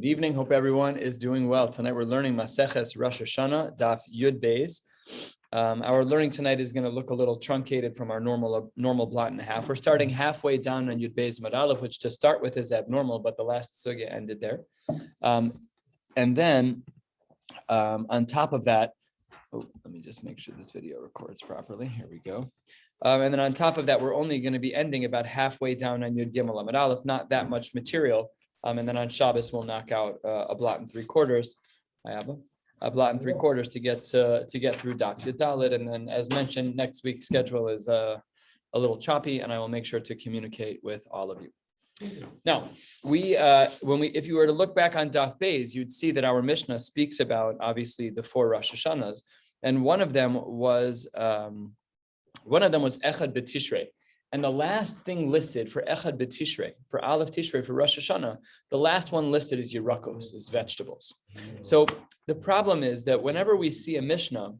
Good evening. Hope everyone is doing well. Tonight we're learning Maseches Rosh Hashana, Daf Yud Beis. Our learning tonight is going to look a little truncated from our normal blot and a half. We're starting halfway down on Yud Beis Madalef, which to start with is abnormal, but the last sugya ended there. And then on top of that, let me just make sure this video records properly. Here we go. And then on top of that, we're only going to be ending about halfway down on Yud Gimel Amud Aleph, not that much material. And then on Shabbos, we'll knock out a blot and 3/4. I have a blot and 3/4 to get through Daf Yud Dalet. And then, as mentioned, next week's schedule is a little choppy, and I will make sure to communicate with all of you. Now, if you were to look back on Daf Beis, you'd see that our Mishnah speaks about obviously the 4 Rosh Hashanas, and one of them was Echad B'Tishrei. And the last thing listed for Echad B'Tishrei, for Aleph Tishrei, for Rosh Hashanah, the last one listed is Yerakos, is vegetables. So the problem is that whenever we see a Mishnah,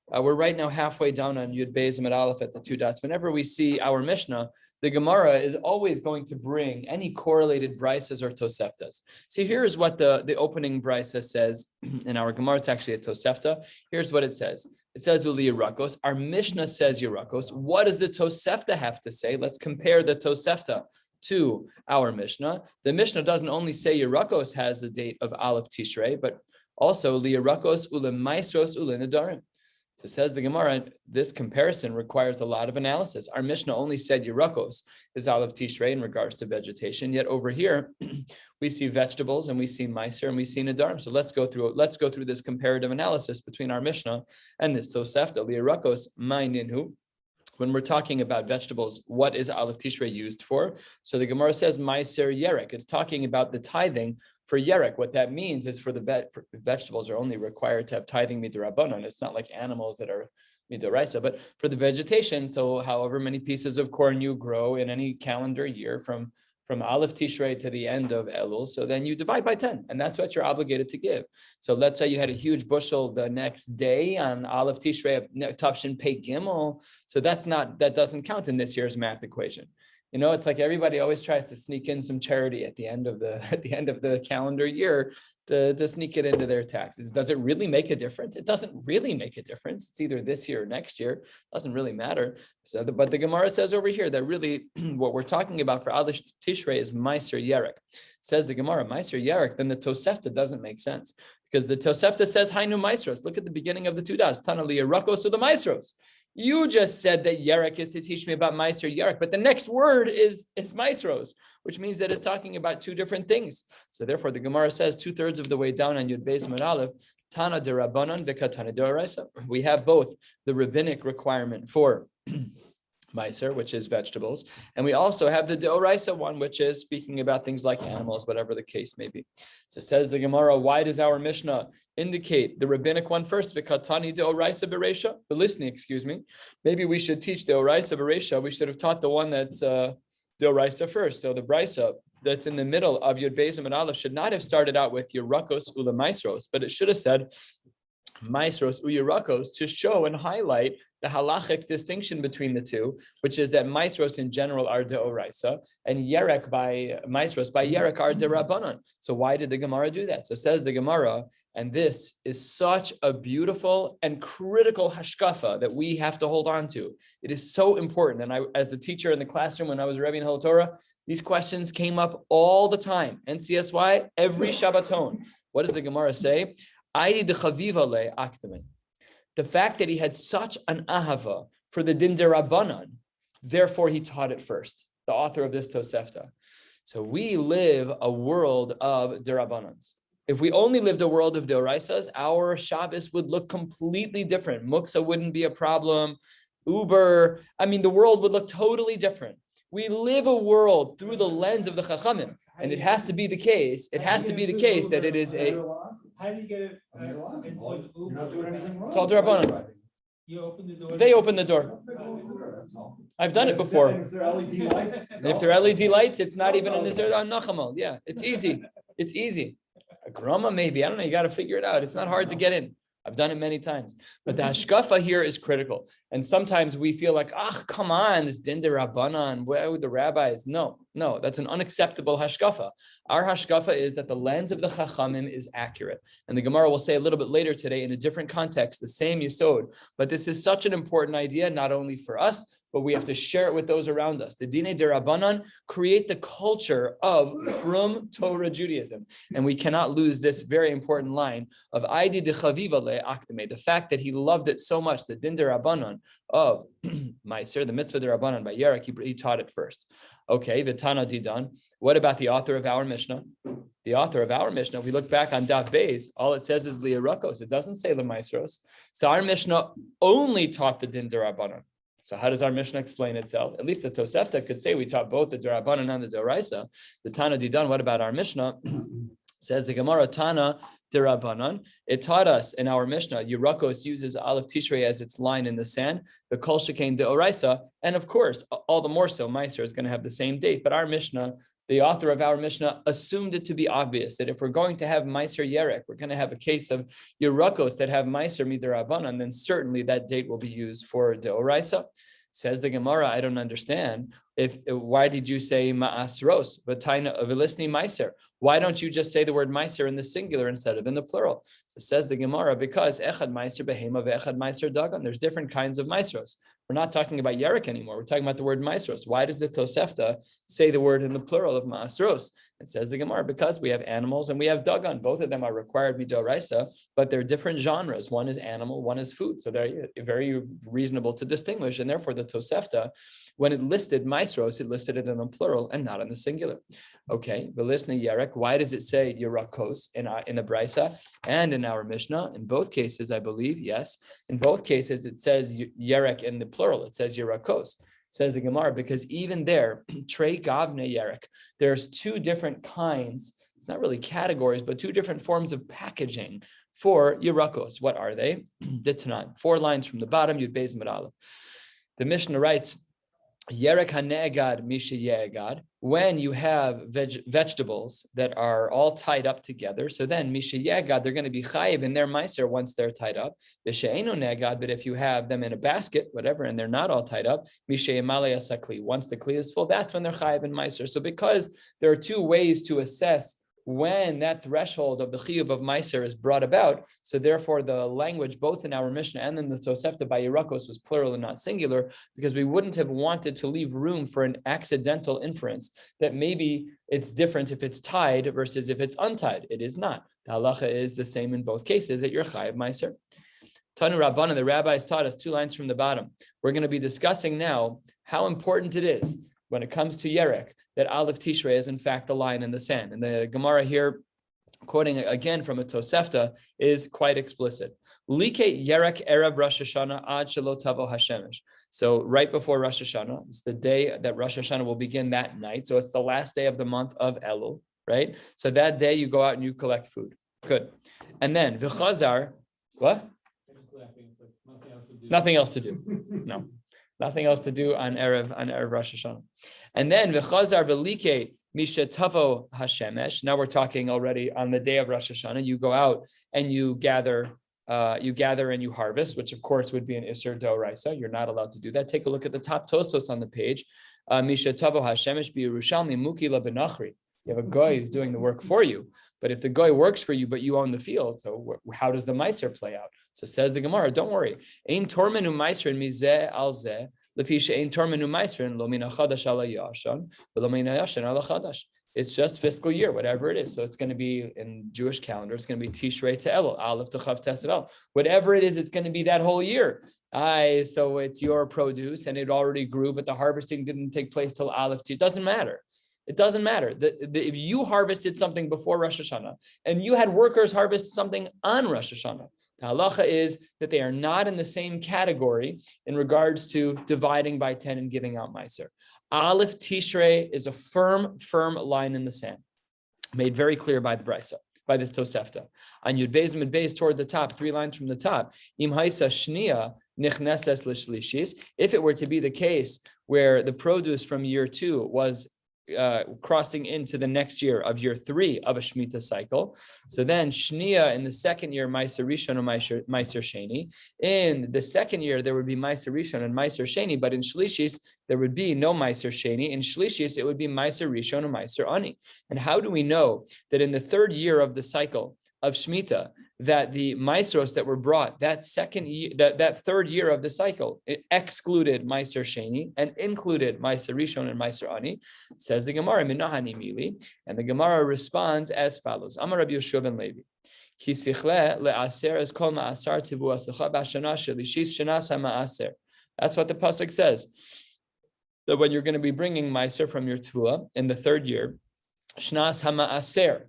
we're right now halfway down on Yud Beis Amud Aleph at the 2 dots. Whenever we see our Mishnah, the Gemara is always going to bring any correlated brises or toseftas. See, here's what the opening brisa says in our Gemara. It's actually a tosefta. Here's what it says. It says Uli Yerakos. Our Mishnah says Yerakos. What does the tosefta have to say? Let's compare the tosefta to our Mishnah. The Mishnah doesn't only say Yerakos has a date of Aleph Tishrei, but also Li Yerakos Ule Maestros Ule Nadarim. So says the Gemara, this comparison requires a lot of analysis. Our Mishnah only said Yerakos is Aleph Tishrei in regards to vegetation, yet over here we see vegetables and we see Meiser and we see Nadarim. So let's go through this comparative analysis between our Mishnah and this Tosefta. Yerakos Ma'ninhu. When we're talking about vegetables, what is Aleph Tishrei used for? So the Gemara says Meiser Yerek. It's talking about the tithing for Yerek. What that means is for vegetables are only required to have tithing midrabanan. It's not like animals that are midoraisa, but for the vegetation, so however many pieces of corn you grow in any calendar year from Aleph Tishrei to the end of Elul, so then you divide by 10, and that's what you're obligated to give. So let's say you had a huge bushel the next day on Aleph Tishrei of Tafshin Pei Gimel, so that doesn't count in this year's math equation. You know, it's like everybody always tries to sneak in some charity at the end of the calendar year to sneak it into their taxes. Does it really make a difference? It doesn't really make a difference. It's either this year or next year. It doesn't really matter. But the Gemara says over here that really what we're talking about for Aleph Tishrei is Meiser Yerek. Says the Gemara, Meiser Yerek, then the Tosefta doesn't make sense because the Tosefta says Hainu Meisros. Look at the beginning of the 2 das. Tana li Yerakos or the Meisros. You just said that Yerek is to teach me about Meiser Yerek, but the next word is Meisros, which means that it's talking about 2 different things. So therefore, the Gemara says 2/3 of the way down on Yud Beis Amud Aleph, Tana de Rabbanan v'Katana de Oraisa. We have both the rabbinic requirement for Meiser, which is vegetables, and we also have the Deoraisa one, which is speaking about things like animals, whatever the case may be. So says the Gemara, why does our Mishnah indicate the rabbinic one first? V'Katani Deoraisa Bereisha, but listening, excuse me. Maybe we should teach Deoraisa Bereisha. We should have taught the one that's Deoraisa first. So the Brisa that's in the middle of Yud Beis Amud Aleph should not have started out with Yerakos Ula Maisros, but it should have said Maisros Uyerakos to show and highlight the halachic distinction between the 2, which is that Maisros in general are deoraisa and Yerek by Maisros by Yerek are derabanan. So why did the Gemara do that? So says the Gemara, and this is such a beautiful and critical hashkafa that we have to hold on to. It is so important. And I, as a teacher in the classroom when I was Rebbe in Hil Torah, these questions came up all the time. NCSY, every Shabbaton. What does the Gemara say? The fact that he had such an ahava for the din derabanan, therefore he taught it first, the author of this Tosefta. So we live a world of derabanans. If we only lived a world of deoraisas, our Shabbos would look completely different. Muksa wouldn't be a problem. Uber, the world would look totally different. We live a world through the lens of the Chachamim, and it has to be the case. It has to be the case that it is a. How do you get it? You're not doing anything wrong. It's all derabanan. You open the door. They open the door. I've done it before. If they're LED lights, If they're LED lights, it's not even an Nizir on Nachamal. Yeah, it's easy. It's easy. A grama maybe. I don't know. You got to figure it out. It's not hard to get in. I've done it many times. But the hashkafa here is critical. And sometimes we feel like, come on, this din de rabbanan, where are the rabbis? No, that's an unacceptable hashkafa. Our hashkafa is that the lens of the chachamim is accurate. And the Gemara will say a little bit later today in a different context, the same yesod. But this is such an important idea, not only for us, but we have to share it with those around us. The Dine de Rabbanan create the culture of from Torah Judaism. And we cannot lose this very important line of Aidi de Chaviva le Aktame, the fact that he loved it so much, the Din de Rabbanan of Meiser, the mitzvah de Rabbanan by Yerek, he taught it first. Okay, Vitana Didan. What about the author of our Mishnah? The author of our Mishnah, we look back on Daf Beis, all it says is Liyarakos. It doesn't say Lemaisros. So our Mishnah only taught the Din de Rabbanan. So how does our Mishnah explain itself? At least the Tosefta could say we taught both the Derabanan and the Doraisa. The Tana Didan, what about our Mishnah? Says the Gemara Tana Derabanan. It taught us in our Mishnah, Yerakos uses Aleph Tishrei as its line in the sand, the Kol Shekain Deoraisa, and of course, all the more so, Meiser is going to have the same date. But our Mishnah, the author of our Mishnah, assumed it to be obvious that if we're going to have Meiser Yerek, we're going to have a case of Yerakos that have Meiser Midirabanan, then certainly that date will be used for Deoraisa. Says the Gemara, I don't understand. Why did you say Ma'asros, V'taina V'lisni Meiser? Why don't you just say the word Meiser in the singular instead of in the plural? So says the Gemara, because Echad Meiser Behema Ve'echad Meiser Dagan. There's different kinds of Meisros. We're not talking about Yerek anymore. We're talking about the word Meisros. Why does the Tosefta say the word in the plural of Ma'asros? It says the Gemara, because we have animals and we have Dagan. Both of them are required midoraisa, but they're different genres. One is animal, one is food. So they're very reasonable to distinguish. And therefore the Tosefta, when it listed Meisros, it listed it in a plural and not in the singular. Okay, but listen to Yerek. Why does it say Yerakos in the Brisa and in our Mishnah? In both cases, I believe, yes. In both cases, it says Yerek in the plural. It says Yerakos. Says the Gemara, because even there, Trei Gavne Yerek, there's two different kinds, it's not really categories, but two different forms of packaging for Yerakos. What are they? Ditnan, 4 lines from the bottom, Yud Beis Mid Aleph. The Mishnah writes, Yerek hane'egad misha ye'egad, when you have vegetables that are all tied up together, so then misha ye'egad, they're going to be chayiv in their meiser once they're tied up. V'she'enu ne'egad, but if you have them in a basket, whatever, and they're not all tied up, misha ye'malei asakli, once the kli is full, that's when they're chayiv in meiser. So because there are two ways to assess when that threshold of the chiyuv of meiser is brought about, so therefore the language both in our Mishnah and in the Tosefta by Yerakos was plural and not singular, because we wouldn't have wanted to leave room for an accidental inference that maybe it's different if it's tied versus if it's untied. It is not. The halacha is the same in both cases, that you're chayiv meiser. Tanu Rabbanan, the rabbis taught us 2 lines from the bottom. We're going to be discussing now how important it is when it comes to Yerek that Aleph Tishrei is in fact the line in the sand. And the Gemara here, quoting again from a Tosefta, is quite explicit. Like Yerek Erev Rosh Hashana ad shelo tavo hashemesh. So right before Rosh Hashana, it's the day that Rosh Hashana will begin that night. So it's the last day of the month of Elul, right? So that day you go out and you collect food. Good. And then V'chazar, what? Nothing else to do. No. Nothing else to do on Erev Rosh Hashanah. And then v'chazar v'like misha tavo hashemesh. Now we're talking already on the day of Rosh Hashanah. You go out and you gather and you harvest, which of course would be an Isser D'Oraisa. You're not allowed to do that. Take a look at the top Tosfos on the page. Misha tavo hashemesh b'Yerushalmi muki la benachri. You have a guy who's doing the work for you. But if the guy works for you, but you own the field, so how does the meiser play out? So says the Gemara, don't worry. Ein tormenu meiserin mizeh al zeh, lefisha ein tormenu meiserin lo min hachadash ala yashan, lo min hayashan ala chadash. It's just fiscal year, whatever it is. So it's going to be in Jewish calendar. It's going to be Tishrei to Elul, Aleph to Chav Tes El. Whatever it is, it's going to be that whole year. So it's your produce and it already grew, but the harvesting didn't take place till Aleph Tishrei. It doesn't matter. It doesn't matter. If you harvested something before Rosh Hashanah and you had workers harvest something on Rosh Hashanah, the halacha is that they are not in the same category in regards to dividing by 10 and giving out meiser. Aleph Tishrei is a firm line in the sand, made very clear by the Brisa, by this Tosefta. On Yud Beis Mid Beis toward the top, 3 lines from the top. Im haisa shnia nichneses l'shlishis. If it were to be the case where the produce from year 2 was crossing into the next year of year 3 of a Shemitah cycle. So then Shnia in the second year, Meiser Rishon and Meiser Sheni. In the second year, there would be Meiser Rishon and Meiser Sheni, but in Shlishis, there would be no Meiser Sheni. In Shlishis, it would be Meiser Rishon and Meiser Ani. And how do we know that in the third year of the cycle of Shemitah, that the Maasros that were brought that second year, that third year of the cycle, it excluded Meiser Sheni and included Meiser Rishon and Meiser Ani? Says the Gemara, Minahani Mili, and the Gemara responds as follows: Amar Rabbi Yeshua ben Levi, Ki sichle le'aser es kol ma'asar tivu asecha b'ashana shelishis shenas ha'ma'aser. That's what the pasuk says. That when you're going to be bringing Meiser from your Tvua in the third year, Shnas ha'ma'aser.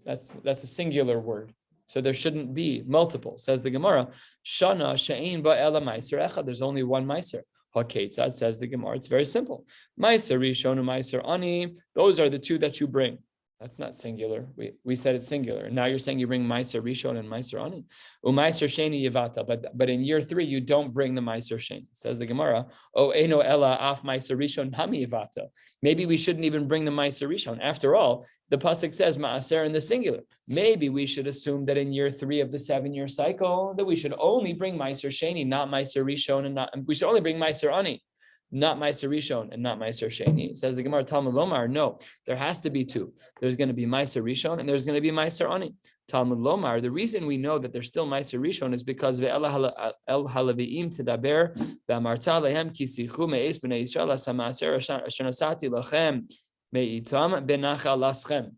That's a singular word. So there shouldn't be multiple. Says the Gemara, Shana she'ein ba'ela Meiser echad. There's only one Meiser. HaKetzad, says the Gemara. It's very simple. Meiser Rishon and Meiser Ani. Those are the two that you bring. That's not singular. We said it's singular. And now you're saying you bring Meiser Rishon and Meiser Ani. Meiser Sheni Yivata. But in year 3, you don't bring the Meiser Sheni. Says the Gemara, O Eino Ela Af Meiser Rishon Hami Yivata. Maybe we shouldn't even bring the Meiser Rishon. After all, the pasuk says Ma'aser in the singular. Maybe we should assume that in year 3 of the 7-year cycle, that we should only bring Meiser Sheni, not Meiser Rishon, and we should only bring Meiser Ani, not Meiser Rishon and not Meiser Sheni. Says the Gemara, Talmud Lomar, no, there has to be two. There's going to be Meiser Rishon and there's going to be Meiser Ani. Talmud Lomar, the reason we know that there's still Meiser Rishon is because ve'el halaviim tedaber ve'amarta lehem ki sichu me'es b'nei Yisrael asamaser ashenasati lachem me'itam benachal laschem.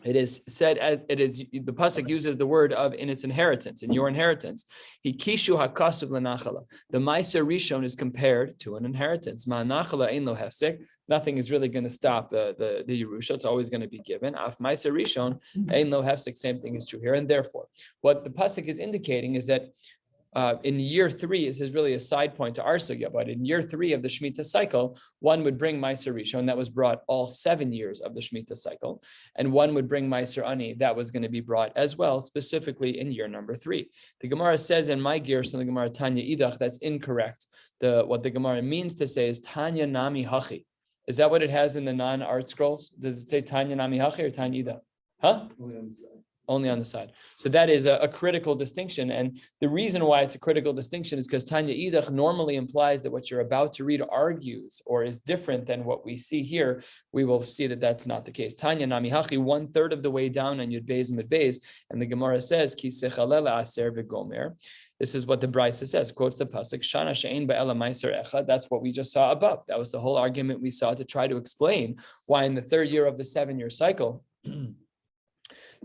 It is said as it is. The pasuk uses the word of in its inheritance, in your inheritance. Hikishu hakasuv lenachala. The Meiser Rishon is compared to an inheritance. Ma'anachala ein lo hefsek. Nothing is really going to stop the Yerusha. It's always going to be given. Af Meiser Rishon ein lo hefsek. Same thing is true here. And therefore, what the pasuk is indicating is that in year 3, this is really a side point to our sugya, but in year 3 of the Shemitah cycle, one would bring Meiser Rishon that was brought all 7 years of the Shemitah cycle, and one would bring Meiser Ani that was going to be brought as well, specifically in year number 3. The Gemara says in my gears, in the Gemara Tanya Idach, that's incorrect. What the Gemara means to say is Tanya Nami Hachi. Is that what it has in the non-art scrolls? Does it say Tanya Nami Hachi or Tanya Idach? Huh? Only on the side. So that is a critical distinction. And the reason why it's a critical distinction is because Tanya Idach normally implies that what you're about to read argues or is different than what we see here. We will see that that's not the case. Tanya Nami Hachi, 1/3 of the way down on Yud Beis Mid Beis, and the Gemara says, Ki sechalel aser v'gomer. This is what the Brisa says, quotes the pasuk, Shana she'ein ba'ela Meiser echad. That's what we just saw above. That was the whole argument we saw to try to explain why in the third year of the 7-year cycle,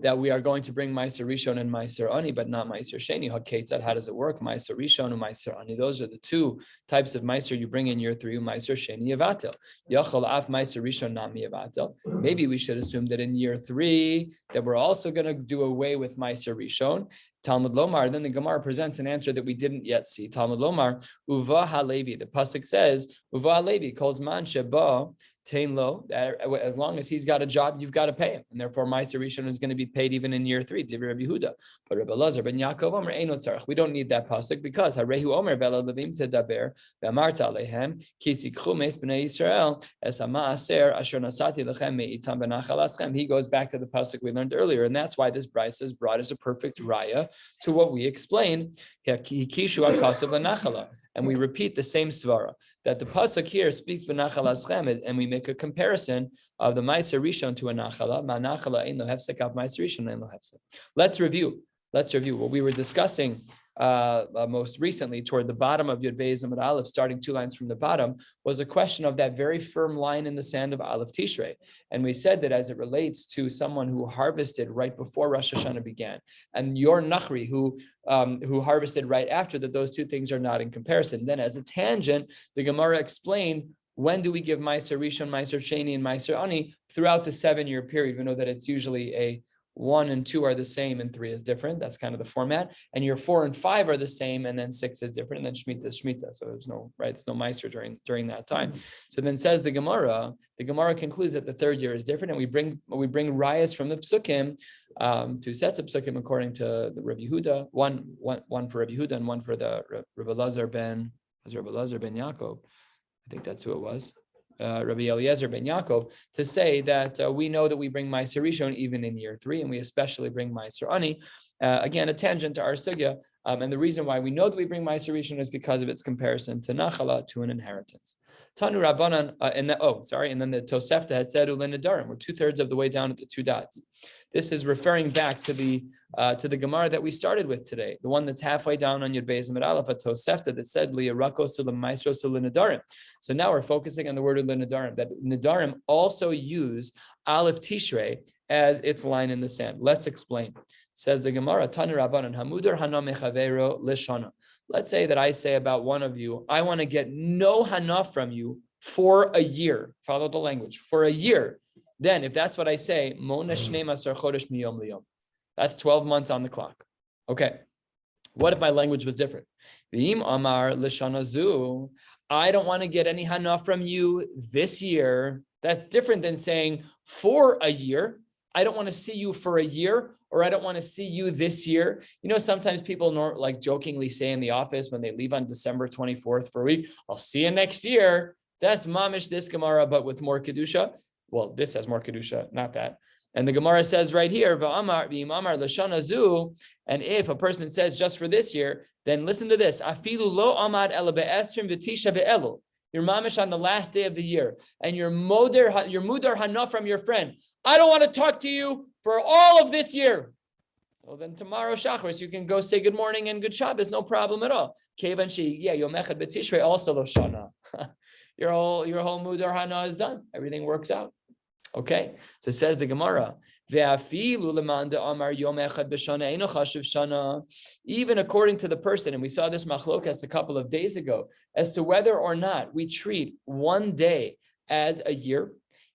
that we are going to bring Meiser Rishon and Meiser Ani, but not Meiser Sheni. HaKetzad, how does it work? Meiser Rishon and Meiser Ani. Those are the two types of Meiser you bring in year 3. Meiser Sheni Yavatel. Yachol Af Meiser Rishon Nami Yavatel. Maybe we should assume that in year 3 that we're also going to do away with Meiser Rishon. Talmud Lomar, then the Gemara presents an answer that we didn't yet see. Talmud Lomar, Uva HaLevi. The pasuk says, Uva HaLevi calls man sheba. Lo, as long as he's got a job, you've got to pay him, and therefore Meiser Rishon is going to be paid even in year 3. Divri Rabbi Yehuda, but Rabbi Lazar ben Yaakov Omer Eino Tzarech. We don't need that pasuk because Harehu Omer Vela Levim Tedaber Ve'amarta Alehem Ki Sikchu Meis Bnei Yisrael Es HaMaaser Asher Nasati Lechem Me'itam Benachal Aschem. He goes back to the pasuk we learned earlier, and that's why this brisa is brought as a perfect raya to what we explained. Kishu Akasav Lenachala. And we repeat the same svara, that the pasuk here speaks b'nachal aschem, and we make a comparison of the Meiser Rishon to a nachala. Ma nachala ein lo hefsek av Meiser Rishon ein lo hefsek. Let's review what we were discussing most recently toward the bottom of Yud Beis Amud Aleph, starting 2 lines from the bottom, was a question of that very firm line in the sand of Aleph Tishrei. And we said that as it relates to someone who harvested right before Rosh Hashana began, and your Nachri who harvested right after, that those two things are not in comparison. Then as a tangent, the Gemara explained, when do we give Meiser Rishon, Meiser Sheni, and Meiser Ani throughout the 7-year period? We know that it's usually a 1 and 2 are the same and 3 is different. That's kind of the format. And year 4 and 5 are the same, and then 6 is different, and then Shemitah is Shemitah. So there's no Meiser during that time. So then says the Gemara concludes that the 3rd year is different, and we bring rayas from the Psukim, 2 sets of Psukim according to the Rabbi Yehuda, one for Rabbi Yehuda and one for the Rabbi Lazar ben Yaakov. I think that's who it was. Rabbi Eliezer ben Yaakov, to say that we know that we bring Meiser Rishon even in year 3, and we especially bring Meiser Ani. Again, a tangent to our sugya, and the reason why we know that we bring Meiser Rishon is because of its comparison to Nachala, to an inheritance. Tanu Rabbanan, and then the Tosefta had said Ulin Nadarim. We're 2/3 of the way down at the 2 dots. This is referring back to the Gemara that we started with today, the one that's halfway down on Yud Beis Amud Aleph, a Tosefta that said Liyarakos Ulamaisros Ulinadarim. So now we're focusing on the word Ulinadarim, that Nadarim also use Aleph Tishrei as its line in the sand. Let's explain. Says the Gemara, Tanu Rabbanan Hamudar Hana Mechavero Lishana. Let's say that I say about one of you, I want to get no hana from you for a year. Follow the language, for a year. Then, if that's what I say, Mona Shnei Masar Chodesh Miyom Liyom. That's 12 months on the clock. Okay. What if my language was different? V'im Amar Lishana Zu. I don't want to get any hana from you this year. That's different than saying for a year. I don't want to see you for a year, or I don't want to see you this year. You know, sometimes people like jokingly say in the office when they leave on December 24th for a week, I'll see you next year. That's mamish this Gemara, but with more Kedusha. Well, this has more Kedusha, not that. And the Gemara says right here, V'amar v'imamar l'shana zu, and if a person says just for this year, then listen to this. Afilu lo amad ela be'esrim v'tisha ve'elu. You're mamish on the last day of the year, and you're mudar hana from your friend. I don't want to talk to you for all of this year. Well, then tomorrow, Shachris, you can go say good morning and good Shabbos, no problem at all. Kevan she, Yom Echad b'Tishrei also lo shana. Your whole mudar hana is done. Everything works out. Okay, so says the Gemara, even according to the person, and we saw this machlokas a couple of days ago, as to whether or not we treat one day as a year,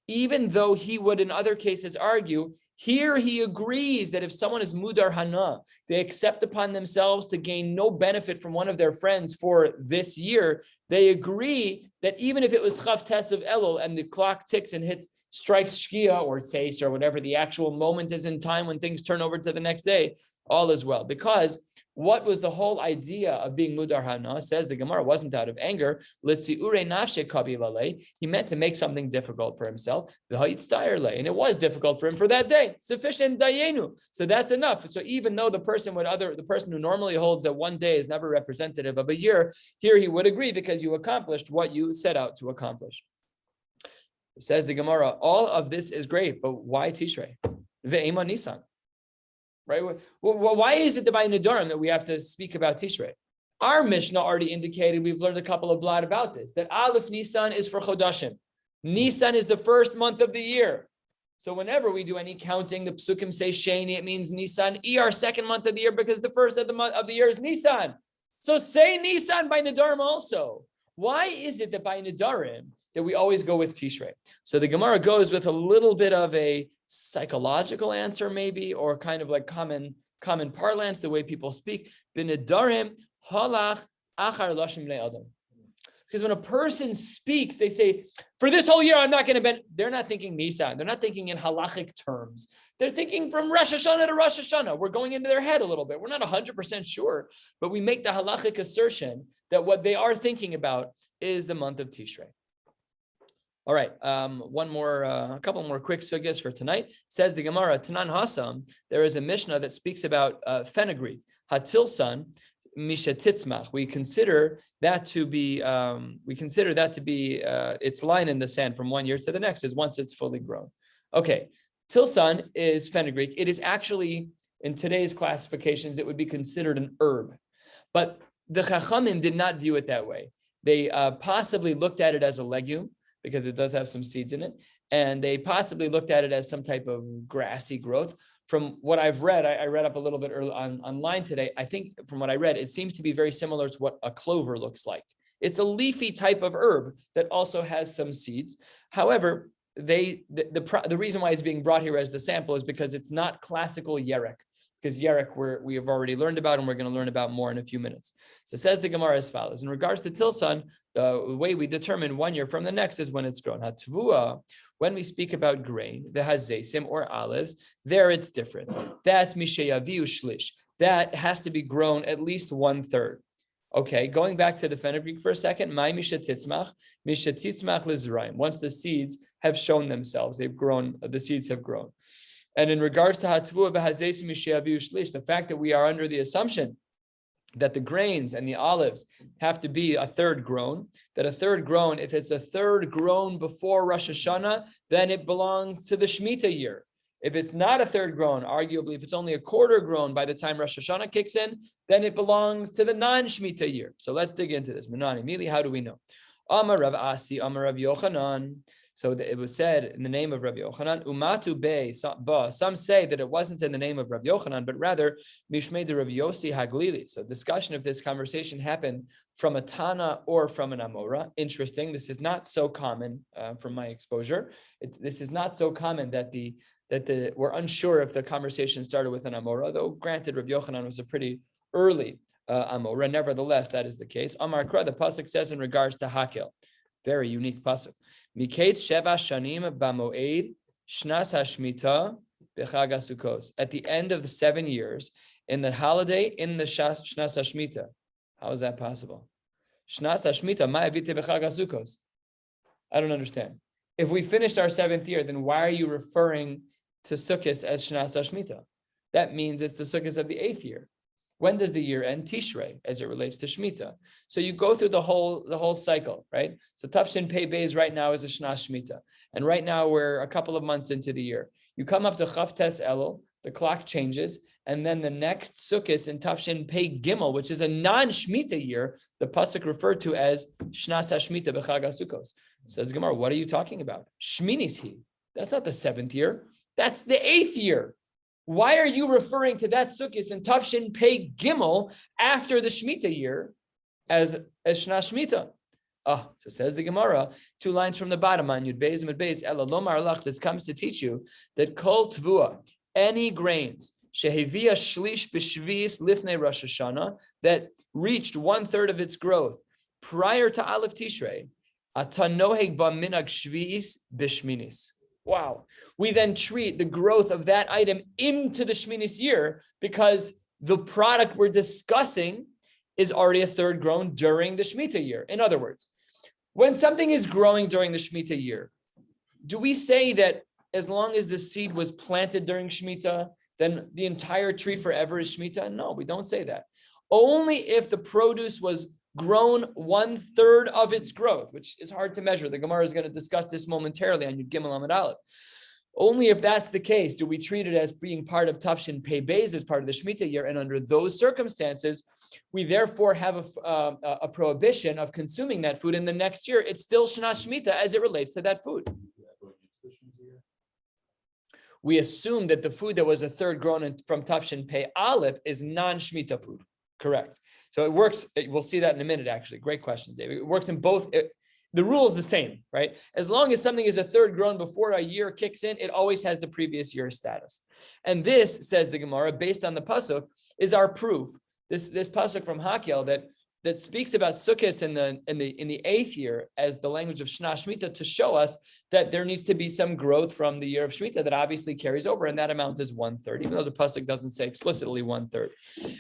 even though he would in other cases argue, here he agrees that if someone is mudar hana, they accept upon themselves to gain no benefit from one of their friends for this year. They agree that even if it was chav tes of Elul and the clock ticks and strikes shkia or tseis or whatever the actual moment is in time when things turn over to the next day, all is well. Because what was the whole idea of being mudar hana? Says the Gemara, wasn't out of anger. He meant to make something difficult for himself. And it was difficult for him for that day. Sufficient dayenu. So that's enough. So even though the person who normally holds that one day is never representative of a year, here he would agree because you accomplished what you set out to accomplish. Says the Gemara, all of this is great, but why Tishrei? Ve'ema Nisan. Right? Well, why is it that by Nidarim that we have to speak about Tishrei? Our Mishnah already indicated, we've learned a couple of blot about this, that Aleph Nisan is for Chodashim. Nisan is the first month of the year. So whenever we do any counting, the Psukim say Sheni, it means Nisan, our second month of the year, because the first of the year is Nisan. So say Nisan by Nidarim also. Why is it that by Nidarim that we always go with Tishrei? So the Gemara goes with a little bit of a psychological answer, maybe, or kind of like common parlance, the way people speak. B'nedarim halach achar lashim le'adam. Because when a person speaks, they say, for this whole year, I'm not going to bend. They're not thinking Nisan. They're not thinking in halachic terms. They're thinking from Rosh Hashana to Rosh Hashana. We're going into their head a little bit. We're not 100% sure, but we make the halachic assertion that what they are thinking about is the month of Tishrei. All right, a couple more quick sugyas for tonight. Says the Gemara, Tanan Hasam, there is a Mishnah that speaks about fenugreek, hatilsan, misha titzmach. We consider that to be its line in the sand from one year to the next is once it's fully grown. Okay, tilsan is fenugreek. It is actually, in today's classifications, it would be considered an herb, but the Chachamim did not view it that way. They possibly looked at it as a legume, because it does have some seeds in it. And they possibly looked at it as some type of grassy growth. From what I've read, I read up a little bit early online today. I think from what I read, it seems to be very similar to what a clover looks like. It's a leafy type of herb that also has some seeds. However, the reason why it's being brought here as the sample is because it's not classical yerek. Because yerek we have already learned about, and we're going to learn about more in a few minutes. So says the Gemara as follows. In regards to tilsan, the way we determine 1 year from the next is when it's grown. Hatvua, when we speak about grain, the hazesim or olives, there it's different. That's misheyaviu shlish. That has to be grown at least 1/3. Okay, going back to the fenugreek for a second. Mai misha titzmach lizraim. Once the seeds have shown themselves, they've grown. The seeds have grown. And in regards to hatvua b'hazesim mishayaviu shlish, the fact that we are under the assumption that the grains and the olives have to be a third grown, that a third grown, if it's a third grown before Rosh Hashana, then it belongs to the Shemitah year. If it's not a third grown, arguably, if it's only a quarter grown by the time Rosh Hashanah kicks in, then it belongs to the non-Shemitah year. So let's dig into this. Menani, Mili, how do we know? Amar Rav Asi, Amar Rav Yochanan. So it was said in the name of Rabbi Yochanan, Umatu Bey, some say that it wasn't in the name of Rabbi Yochanan, but rather Mishmei de Rabbi Yossi Haglili. So discussion of this conversation happened from a Tana or from an Amora. Interesting. This is not so common from my exposure. This is not so common that we're unsure if the conversation started with an Amora, though granted Rabbi Yochanan was a pretty early Amora. Nevertheless, that is the case. Amar Kra, the pasuk says in regards to Hakel, very unique pasuk. Miketz sheva shanim b'moed shnas hashmita b'chag hasukos. At the end of the 7 years, in the holiday, in the shnas hashmita. How is that possible? Shnas hashmita ma'avite b'chag hasukos. I don't understand. If we finished our 7th year, then why are you referring to Sukkot as shnas hashmita? That means it's the Sukkot of the 8th year. When does the year end? Tishrei, as it relates to Shemitah. So you go through the whole cycle, right? So Tafshin Pei Beis right now is a Shnas Shemitah. And right now we're a couple of months into the year. You come up to Chav Tes Elul, the clock changes, and then the next Sukkot in Tafshin Pei Gimel, which is a non-Shemitah year, the pasuk referred to as Shnas HaShemitah B'Chag HaSukkos. Says Gemara, what are you talking about? Shminis Hi. That's not the 7th year. That's the 8th year. Why are you referring to that Sukkot in Tafshin Pei Gimel after the Shemitah year as Shna Shemitah? So says the Gemara, 2 lines from the bottom on Yud Beis and Yud Beis, Ela Lomar Lach, this comes to teach you that Kol Tvua, any grains, Shehevia Shlish B'Shvis Lifnei Rosh Hashanah, that reached 1/3 of its growth prior to Aleph Tishrei, Ata Noheg Ba Minag Shvis B'Shminis. Wow. We then treat the growth of that item into the Shminis year because the product we're discussing is already a third grown during the Shemitah year. In other words, when something is growing during the Shemitah year, do we say that as long as the seed was planted during Shemitah, then the entire tree forever is Shemitah? No, we don't say that. Only if the produce was grown 1/3 of its growth, which is hard to measure. The Gemara is going to discuss this momentarily on Yud Gimel Amud Aleph. Only if that's the case do we treat it as being part of Tafshin Pei Beis as part of the Shemitah year, and under those circumstances, we therefore have a prohibition of consuming that food in the next year. It's still Shana Shemitah as it relates to that food. We assume that the food that was a third grown from Tafshin Pei Aleph is non-Shemitah food. Correct. So it works. We'll see that in a minute, actually. Great questions, David. It works in both. The rule is the same, right? As long as something is a third grown before a year kicks in, it always has the previous year's status. And this, says the Gemara, based on the pasuk, is our proof. This pasuk from Hakel that speaks about Sukkot in the 8th year as the language of Shna Shemitah to show us that there needs to be some growth from the year of Shemitah that obviously carries over, and that amount is 1/3, even though the pasuk doesn't say explicitly 1/3.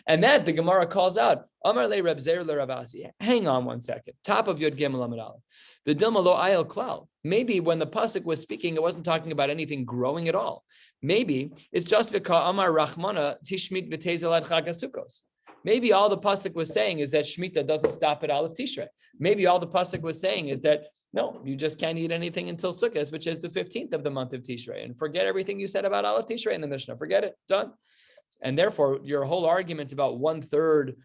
And that the Gemara calls out, Amar le Reb Zer le Rav Asi. Hang on one second. Top of Yod Gimel Amud Aleph. V'dilma lo ayel klal. Maybe when the pasuk was speaking, it wasn't talking about anything growing at all. Maybe it's just v'ka Amar Rachmana tishmit v'tezel ad Chag HaSukkos. Maybe all the pasuk was saying is that Shemitah doesn't stop at Aleph Tishrei. Maybe all the pasuk was saying is that no, you just can't eat anything until Sukkot, which is the 15th of the month of Tishrei, and forget everything you said about Aleph Tishrei in the Mishnah. Forget it, done. And therefore, your whole argument about 1/3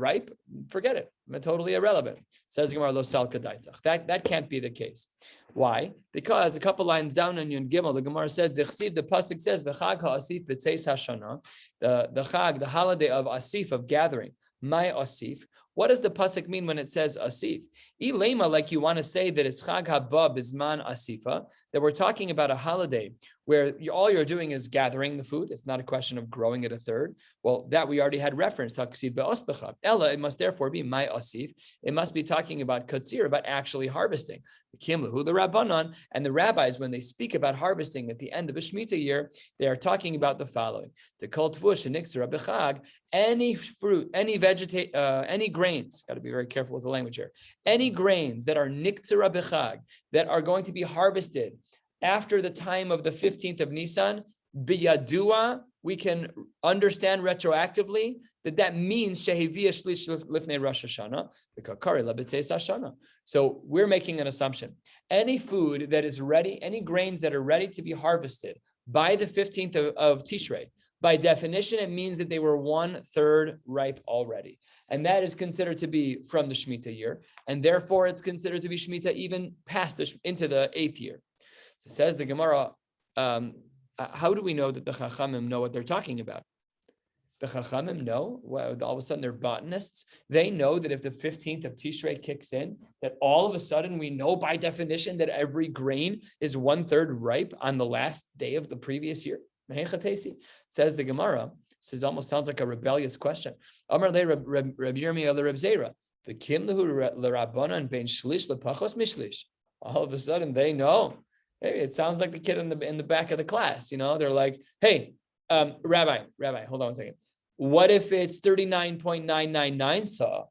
ripe, forget it. Totally irrelevant. Says Gemara lo sal kadaitach. That can't be the case. Why? Because a couple lines down in Yud Gimel, the Gemara says, the pasuk says, v'chag ha'asif b'tzeis hashana, the chag, the holiday of asif, of gathering. My asif. What does the pasuk mean when it says asif? Ilema, like you want to say that it's chag haba bisman asifa, that we're talking about a holiday where all you're doing is gathering the food. It's not a question of growing it a third. Well, that we already had reference. Ella, it must therefore be my asif. It must be talking about katsir, about actually harvesting. And the rabbis, when they speak about harvesting at the end of a Shemitah year, they are talking about the following: any fruit, any grains. Got to be very careful with the language here. Any grains that are niktzera b'chag, that are going to be harvested after the time of the 15th of Nisan, biyadua, we can understand retroactively that means shehivia shlish lifnei Rosh Hashana, the kakari labetzeis Hashana. So we're making an assumption. Any food that is ready, any grains that are ready to be harvested by the 15th of Tishrei, by definition, it means that they were 1/3 ripe already. And that is considered to be from the Shemitah year. And therefore, it's considered to be Shemitah even past into the 8th year. So says the Gemara, how do we know that the Chachamim know what they're talking about? The Chachamim know, well, all of a sudden they're botanists. They know that if the 15th of Tishrei kicks in, that all of a sudden we know by definition that every grain is 1/3 ripe on the last day of the previous year. Says the Gemara, this almost sounds like a rebellious question. Amar le Rabbi Yirmiyah le Reb Zera, the kim lehu l'Rabbanan ben shlish lepachos mishlish. All of a sudden they know. Hey, it sounds like the kid in the back of the class. They're like, hey, Rabbi, hold on 1 second. What if it's 39.999 saw?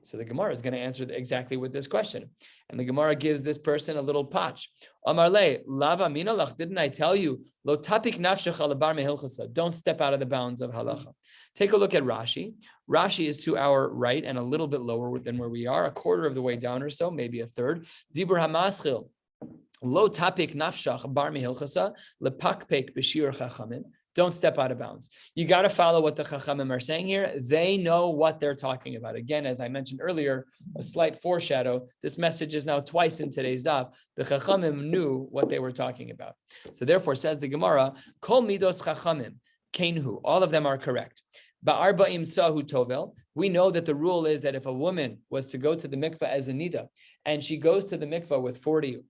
So the Gemara is going to answer exactly with this question. And the Gemara gives this person a little patch. Amarle, lava minalach, didn't I tell you? Lo tapik nafshecha lebar mehilchasa. Don't step out of the bounds of halacha. Take a look at Rashi. Rashi is to our right and a little bit lower than where we are, a quarter of the way down or so, maybe a third. Dibur hamaschil. Lo tapik nafshach bar mehilchasa lepakpek b'shiur chachamim. Don't step out of bounds. You got to follow what the Chachamim are saying here. They know what they're talking about. Again, as I mentioned earlier, a slight foreshadow. This message is now twice in today's daf. The Chachamim knew what they were talking about. So therefore, says the Gemara, Kol midos Chachamim, Kenhu. All of them are correct. Ba'arba'im tzahu tovel. We know that the rule is that if a woman was to go to the mikveh as a nida, and she goes to the mikveh with 40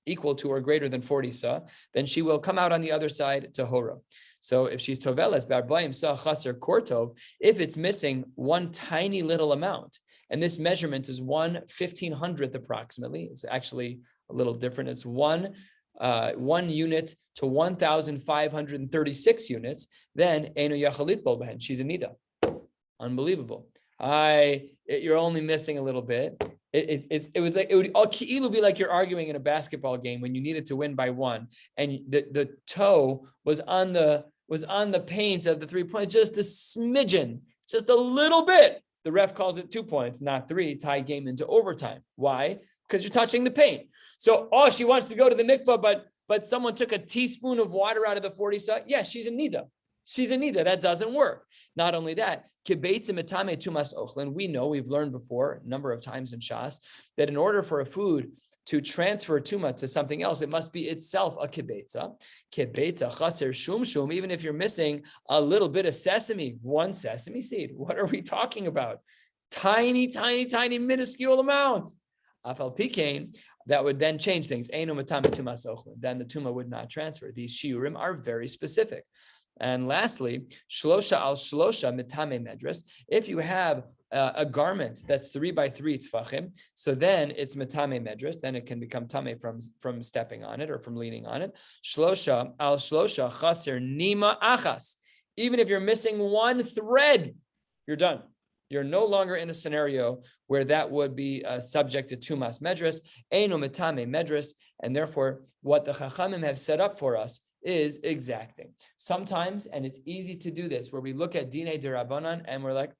equal to or greater than 40 sa, then she will come out on the other side to hora. So if she's toveles b'arbaim sa chaser kortov, if it's missing one tiny little amount, and this measurement is 1/1500th approximately, it's actually a little different. It's one unit to 1,536 units, then einu yachalit bo behen. She's a nida. Unbelievable. You're only missing a little bit. It would be like you're arguing in a basketball game when you needed to win by 1, and the toe was on the paint of the 3-point, just a smidgen, just a little bit. The ref calls it 2 points, not 3. Tie game into overtime. Why? Because you're touching the paint. So, she wants to go to the mikvah, but someone took a teaspoon of water out of the 40 sa. Yeah, she's a nida. She's a nida. That doesn't work. Not only that, we know, we've learned before a number of times in Shas, that in order for a food to transfer tuma to something else, it must be itself a kibetza. Kibetza chaser shum shum, even if you're missing a little bit of sesame, one sesame seed. What are we talking about? Tiny, tiny, tiny, minuscule amount. Afal pikain, that would then change things. Then the tuma would not transfer. These shiurim are very specific. And lastly, shlosha al shlosha mitame medras. If you have a garment that's 3 by 3 tfachim, so then it's mitame medras. Then it can become tame from stepping on it or from leaning on it. Shlosha al shlosha chaser nima achas. Even if you're missing one thread, you're done. You're no longer in a scenario where that would be subject to tumas medras, eino mitame medras, and therefore what the Chachamim have set up for us is exacting. Sometimes, and it's easy to do this, where we look at Dinei D'Rabbanan and we're like,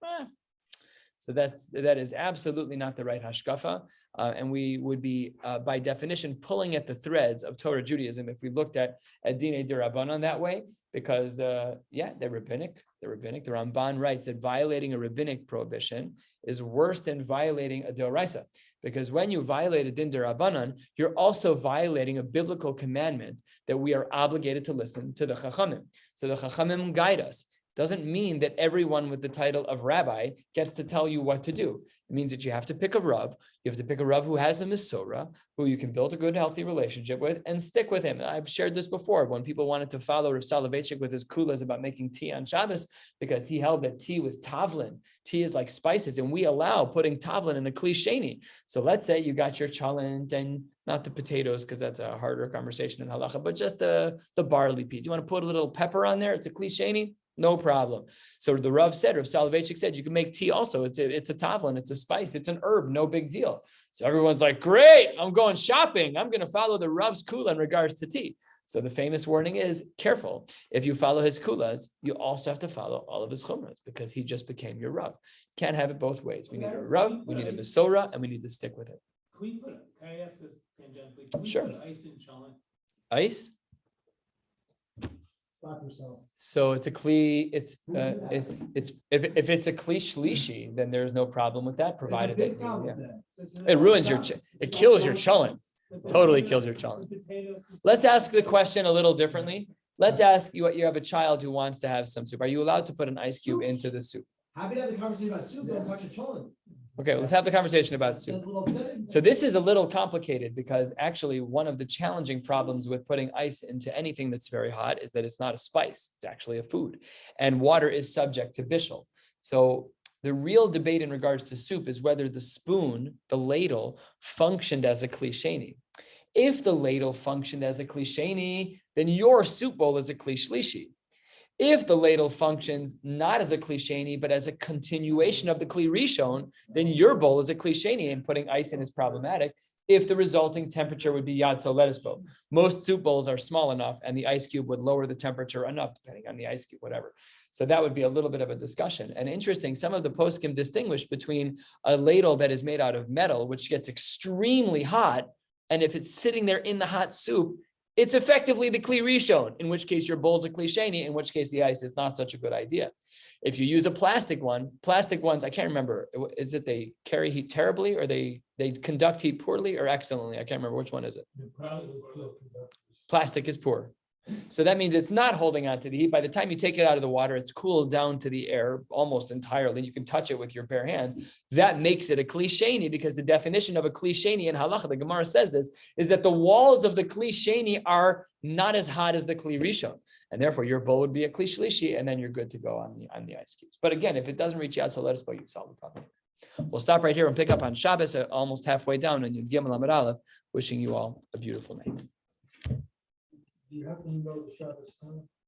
so that is absolutely not the right hashkafa, and we would be by definition pulling at the threads of Torah Judaism if we looked at Dinei D'Rabbanan that way, because they're rabbinic. The Ramban writes that violating a rabbinic prohibition is worse than violating a deoraisa. Because when you violate a din d'Rabbanan, you're also violating a biblical commandment that we are obligated to listen to the Chachamim. So the Chachamim guide us. doesn't mean that everyone with the title of rabbi gets to tell you what to do. It means that you have to pick a Rav. You have to pick a Rav who has a Mesorah, who you can build a good, healthy relationship with, and stick with him. I've shared this before when people wanted to follow Rav Soloveitchik with his kulas about making tea on Shabbos, because he held that tea was tavlin. Tea is like spices, and we allow putting tavlin in a kli sheni. So let's say you got your cholent and not the potatoes, because that's a harder conversation in halacha, but just the barley pea. Do you want to put a little pepper on there? It's a kli sheni. No problem. So the Rav Soloveitchik said, you can make tea also. It's a tavlin, it's a spice, it's an herb, no big deal. So everyone's like, great, I'm going shopping. I'm going to follow the Rav's kula in regards to tea. So the famous warning is, careful. If you follow his kulas, you also have to follow all of his chumras, because he just became your Rav. Can't have it both ways. We need a Rav, we need a Mesorah, and we need to stick with it. Can I ask this tangentially? Can we Sure. put ice in cholent? Ice? Stop yourself. So it's a kli, it's if it's a kli shlishi, then there's no problem with that, provided that it ruins your, it kills your cholent, totally kills your cholent. Let's ask the question a little differently. Let's ask you, you have a child who wants to have some soup. Are you allowed to put an ice cube into the soup? Happy to have the conversation about soup, don't touch a cholent. Okay, let's have the conversation about soup. That's a little upsetting. So this is a little complicated, because actually one of the challenging problems with putting ice into anything that's very hot is that it's not a spice, it's actually a food. And water is subject to bishul. So the real debate in regards to soup is whether the spoon, the ladle, functioned as a kli sheni. If the ladle functioned as a kli sheni, then your soup bowl is a kli shlishi. If the ladle functions not as a kli sheni, but as a continuation of the kli rishon, then your bowl is a kli sheni, and putting ice in is problematic if the resulting temperature would be yad so lettuce bowl. Most soup bowls are small enough, and the ice cube would lower the temperature enough, depending on the ice cube, whatever. So that would be a little bit of a discussion. And interesting, some of the poskim distinguish between a ladle that is made out of metal, which gets extremely hot, and if it's sitting there in the hot soup, it's effectively the kli rishon, in which case your bowl's a kli sheni, in which case the ice is not such a good idea. If you use a plastic ones, I can't remember, is it they carry heat terribly, or they conduct heat poorly or excellently? I can't remember, which one is it? Plastic is poor. So that means it's not holding on to the heat. By the time you take it out of the water, it's cooled down to the air almost entirely. You can touch it with your bare hands. That makes it a kli sheni, because the definition of a kli sheni in halacha, the Gemara says this, is that the walls of the kli sheni are not as hot as the kli rishon, and therefore your bowl would be a kli shlishi, and then you're good to go on the ice cubes. But again, if it doesn't reach out, so let us know, you solve the problem. We'll stop right here and pick up on Shabbos, almost halfway down, and Yud Gimel Amud Aleph. Wishing you all a beautiful night. Do you happen to know the Shabbos time?